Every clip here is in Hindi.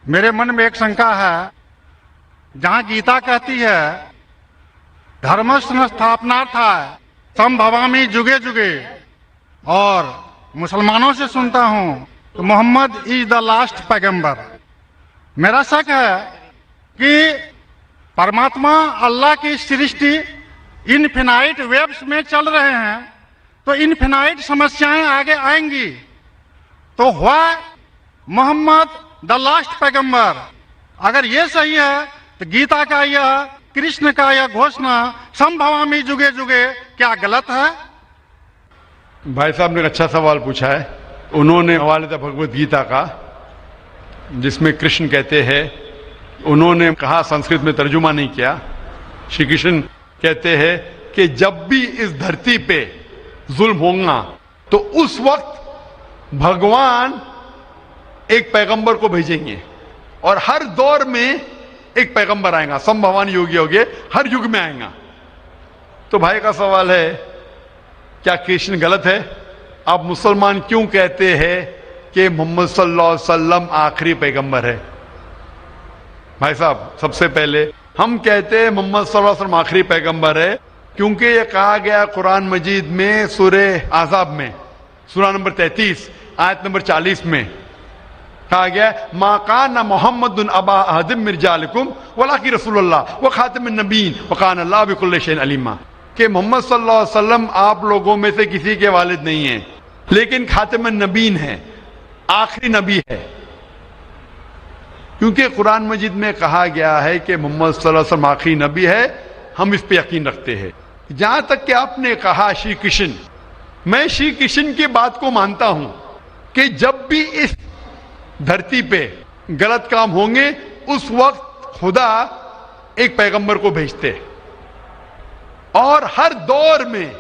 मेरे मन में एक शंका है, जहां गीता कहती है धर्मस्य स्थापनार्थाय संभवामि जुगे जुगे, और मुसलमानों से सुनता हूं तो मोहम्मद इज द लास्ट पैगंबर। मेरा शक है कि परमात्मा अल्लाह की सृष्टि इनफिनाइट वेव्स में चल रहे हैं, तो इनफिनाइट समस्याएं आगे आएंगी, तो हुआ मोहम्मद द लास्ट पैगंबर। अगर ये सही है तो गीता का यह, कृष्ण का यह घोषणा संभवामि जुगे जुगे क्या गलत है? भाई साहब ने एक अच्छा सवाल पूछा है। उन्होंने हवाले था भगवत गीता का, जिसमें कृष्ण कहते हैं, उन्होंने कहा, संस्कृत में तर्जुमा नहीं किया। श्री कृष्ण कहते हैं कि जब भी इस धरती पे जुल्म होगा तो उस वक्त भगवान एक पैगंबर को भेजेंगे, और हर दौर में एक पैगंबर आएगा, संभवान योगी होगे, हर युग में आएगा। तो भाई का सवाल है, क्या कृष्ण गलत है? आप मुसलमान क्यों कहते हैं कि मोहम्मद सल्लल्लाहु अलैहि वसल्लम आखिरी पैगंबर है? भाई साहब, सबसे पहले हम कहते हैं मोहम्मद सल्लल्लाहु अलैहि वसल्लम आखिरी पैगंबर है क्योंकि यह कहा गया कुरान मजीद में, सूरे आज़ाब में, सूरा नंबर 33 आयत नंबर 40 में कहा गया, मा काना मुहम्मदुन अबा अहदिम मिन रिजालिकुम वलाकिन रसूलुल्लाह व खातिमुन नबीय्यीन व काना अल्लाहु बिकुल्लि शैइन अलीमा। कि मोहम्मद सल्लल्लाहु अलैहि वसल्लम आप लोगों में से किसी के वालिद नहीं हैं, लेकिन खातिमुन नबीय्यीन है, आखिरी नबी है। क्योंकि कुरान मजीद में कहा गया है कि मोहम्मद सल्लल्लाहु अलैहि वसल्लम आखिरी नबी है, हम इस पे यकीन रखते हैं। जहां तक कि आपने कहा श्री कृष्ण, मैं श्री कृष्ण की बात को मानता हूं कि जब भी इस धरती पे गलत काम होंगे उस वक्त खुदा एक पैगंबर को भेजते, और हर दौर में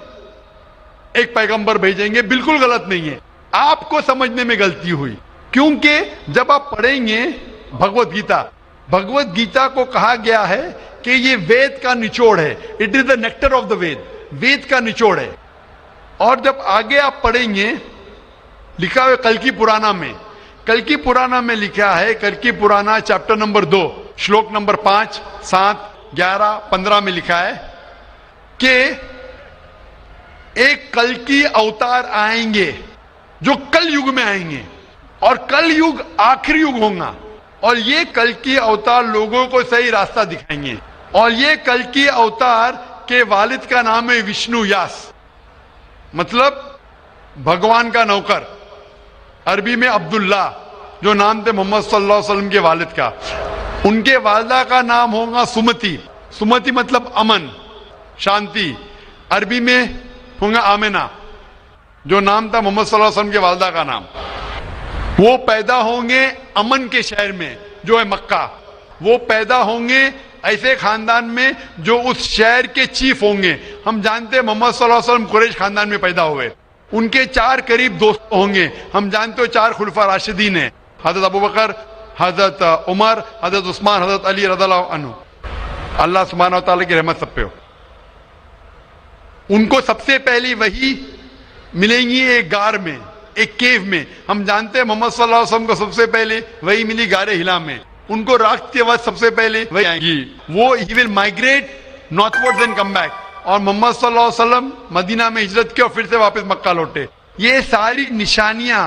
एक पैगंबर भेजेंगे। बिल्कुल गलत नहीं है, आपको समझने में गलती हुई, क्योंकि जब आप पढ़ेंगे भगवत गीता को कहा गया है कि ये वेद का निचोड़ है, it is the nectar of the Veda, Veda का निचोड़ है। और जब आगे आप पढ़ेंगे, लिखा हुआ कल्कि पुराना में, कल्कि पुराना में लिखा है, कल्कि पुराना चैप्टर नंबर 2 श्लोक नंबर 5, 7, 11, 15 में लिखा है कि एक कल्कि अवतार आएंगे जो कल युग में आएंगे, और कल युग आखिरी युग होगा, और ये कल्कि अवतार लोगों को सही रास्ता दिखाएंगे। और ये कल्कि अवतार के वालिद का नाम है विष्णु यास, मतलब भगवान का नौकर, अरबी में अब्दुल्ला, जो नाम थे मोहम्मद सल्लल्लाहु अलैहि वसल्लम के वालिद का। उनके वालिदा का नाम होगा सुमति, सुमति मतलब अमन, शांति, अरबी में होगा आमिना, जो नाम था मोहम्मद सल्लल्लाहु अलैहि वसल्लम के वालिदा का नाम। वो पैदा होंगे अमन के शहर में जो है मक्का। वो पैदा होंगे ऐसे खानदान में जो उस शहर के चीफ होंगे। हम जानते हैं मोहम्मद सल्लल्लाहु अलैहि वसल्लम कुरैश खानदान में पैदा हुए। उनके 4 करीब दोस्त होंगे, हम जानते हो 4 खुलफा राशिदीन है, हजरत अबू बकर, हजरत उमर, हजरत उस्मान, हजरत अली रज़ियल्लाहु अन्हु। अल्लाह सुब्हानहू व तआला की रहमत सब पे हो। उनको सबसे पहली वही मिलेंगी एक गार में, एक केव में। हम जानते हैं मोहम्मद सल्लल्लाहु अलैहि वसल्लम को सबसे पहले वही मिली गारे हिला में। उनको रात के बाद सबसे पहले वही आएगी। वो he will migrate northwards and come back. और मोहम्मद सल्लल्लाहु अलैहि वसल्लम मदीना में हिजरत की और फिर से वापस मक्का लौटे। ये सारी निशानियां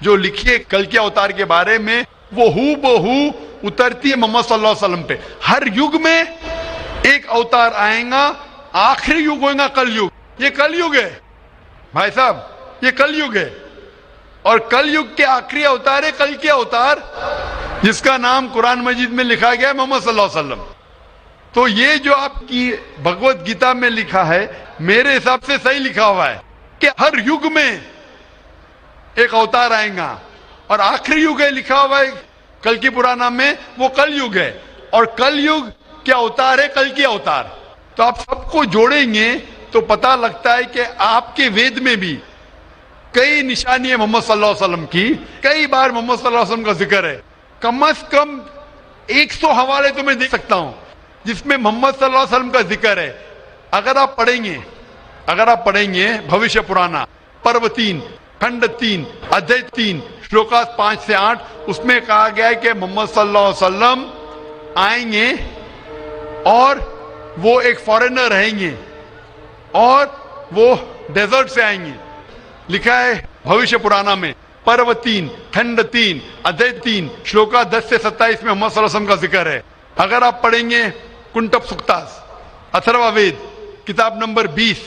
जो लिखी है कल के अवतार के बारे में, वो हूबहू उतरती है मोहम्मद सल्लल्लाहु अलैहि वसल्लम पे। हर युग में एक अवतार आएगा, आखिरी युग होगा कलयुग। ये कलयुग है भाई साहब, ये कलयुग है, और कलयुग के आखिरी अवतार है कल के अवतार, जिसका नाम कुरान मजीद में लिखा गया है मोहम्मद सल्लल्लाहु अलैहि वसल्लम। तो ये जो आपकी भगवत गीता में लिखा है, मेरे हिसाब से सही लिखा हुआ है कि हर युग में एक अवतार आएगा, और आखिरी युग है लिखा हुआ है कल की पुराना में, वो कल युग है, और कल युग के अवतार है कल के अवतार। तो आप सबको जोड़ेंगे तो पता लगता है कि आपके वेद में भी कई निशानी है मोहम्मद सल्लल्लाहु अलैहि वसल्लम की। कई बार मोहम्मद सल्लल्लाहु अलैहि वसल्लम का जिक्र है, कम से कम 100 हवाले तो मैं दे सकता हूं जिसमें मोहम्मद सल्लल्लाहु अलैहि वसल्लम का जिक्र है। अगर आप पढ़ेंगे भविष्य पुराना पर्व 3 खंड 3 अध्याय 3 श्लोकास 5 से 8, उसमें कहा गया है कि मोहम्मद सल्लल्लाहु अलैहि वसल्लम आएंगे और वो एक फॉरेनर रहेंगे और वो डेजर्ट से आएंगे। लिखा है भविष्य पुराना में, पर्व 3, खंड 3, अध्याय 3, श्लोका 10 से 27 में मोहम्मद सल्लल्लाहु अलैहि वसल्लम का जिक्र है। अगर आप पढ़ेंगे कुंटप सुक्तास, अथर्ववेद, किताब नंबर 20,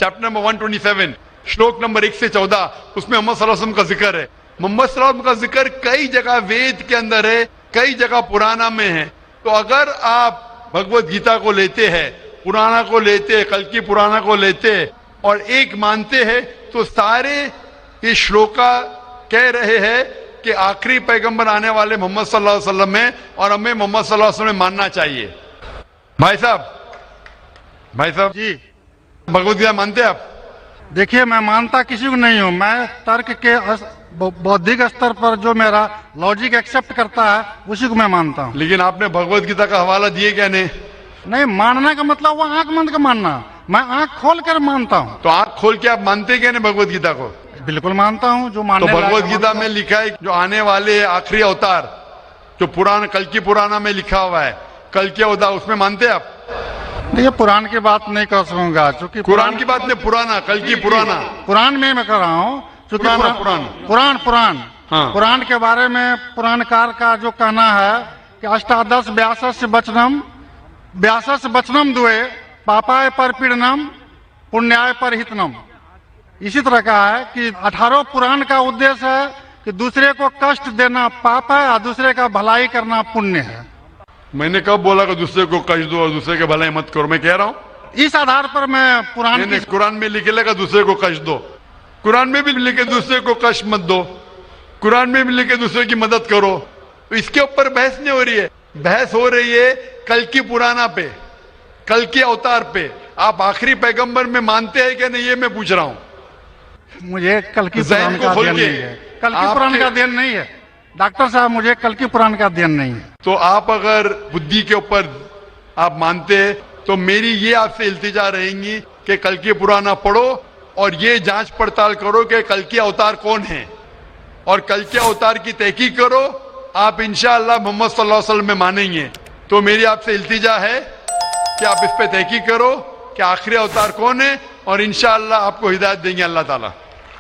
चैप्टर नंबर 127, श्लोक नंबर 1 से 14, उसमें मोहम्मद सल्लल्लाहु अलैहि वसल्लम का जिक्र है। मोहम्मद सल्लल्लाहु अलैहि वसल्लम का जिक्र कई जगह वेद के अंदर है, कई जगह पुराना में है। तो अगर आप भगवत गीता को लेते हैं, पुराना को लेते हैं, कल की पुराना को लेते हैं और एक मानते हैं, तो सारे ये श्लोका कह रहे हैं कि आखिरी पैगंबर आने वाले मोहम्मद सल्लल्लाहु अलैहि वसल्लम है और हमें मोहम्मद सल्लल्लाहु अलैहि वसल्लम मानना चाहिए। भाई साहब जी भगवत गीता मानते हैं आप? देखिए, मैं मानता किसी को नहीं हूँ। मैं तर्क के बौद्धिक स्तर पर जो मेरा लॉजिक एक्सेप्ट करता है उसी को मैं मानता हूँ। लेकिन आपने भगवत गीता का हवाला दिए क्या? नहीं, मानने का मतलब वो आंख बंद कर मानना, मैं आंख खोल कर मानता हूँ। तो आंख खोल के आप मानते क्या नहीं भगवत गीता को? बिल्कुल मानता हूँ। जो तो मानने भगवत गीता में लिखा है जो आने वाले आखिरी अवतार, जो पुराण कल की पुराना में लिखा हुआ है, कल के अवतार, उसमें मानते हैं आप? ये पुराण की बात नहीं कर सकूंगा, क्योंकि कुरान की बात नहीं, पुराना, कल की पुराना, पुराण में मैं कर रहा हूँ, क्योंकि हाँ। पुराण के बारे में पुराणकार का जो कहना है कि अष्टादश व्यासस वचनम दुए पापाय पर पीड़नम पुण्याय पर हितनम। इसी तरह का है कि 18 पुराण का उद्देश्य है कि दूसरे को कष्ट देना पाप है और दूसरे का भलाई करना पुण्य है। मैंने कब बोला कि दूसरे को कष्ट दो और दूसरे के भलाई मत करो? मैं कह रहा हूँ इस आधार पर मैं कुरान में लिखे लगा दूसरे को कष्ट दो, कुरान में भी लिखे दूसरे को कष्ट मत दो, कुरान में भी लिखे दूसरे की मदद करो। तो इसके ऊपर बहस नहीं हो रही है, बहस हो रही है कल की पुराना पे, कल के अवतार पे। आप आखिरी पैगंबर में मानते हैं कि नहीं, ये मैं पूछ रहा हूँ। मुझे कल की पुराण का अध्ययन नहीं है, कल की पुराण का अध्ययन नहीं है डॉक्टर साहब, मुझे कल की पुराण का अध्ययन नहीं है। तो आप अगर बुद्धि के ऊपर आप मानते हैं तो मेरी ये आपसे इल्तिजा रहेंगी कि कल की पुराना पढ़ो और ये जांच पड़ताल करो कि कल के अवतार कौन है और कल के अवतार की तहकीक करो। आप इंशाअल्लाह मोहम्मद सल्लल्लाहु अलैहि वसल्लम में मानेंगे। तो मेरी आपसे इल्तिजा है कि आप इस पे तहकीक करो कि आखिरी अवतार कौन है और इंशाअल्लाह आपको हिदायत देंगे अल्लाह ताला।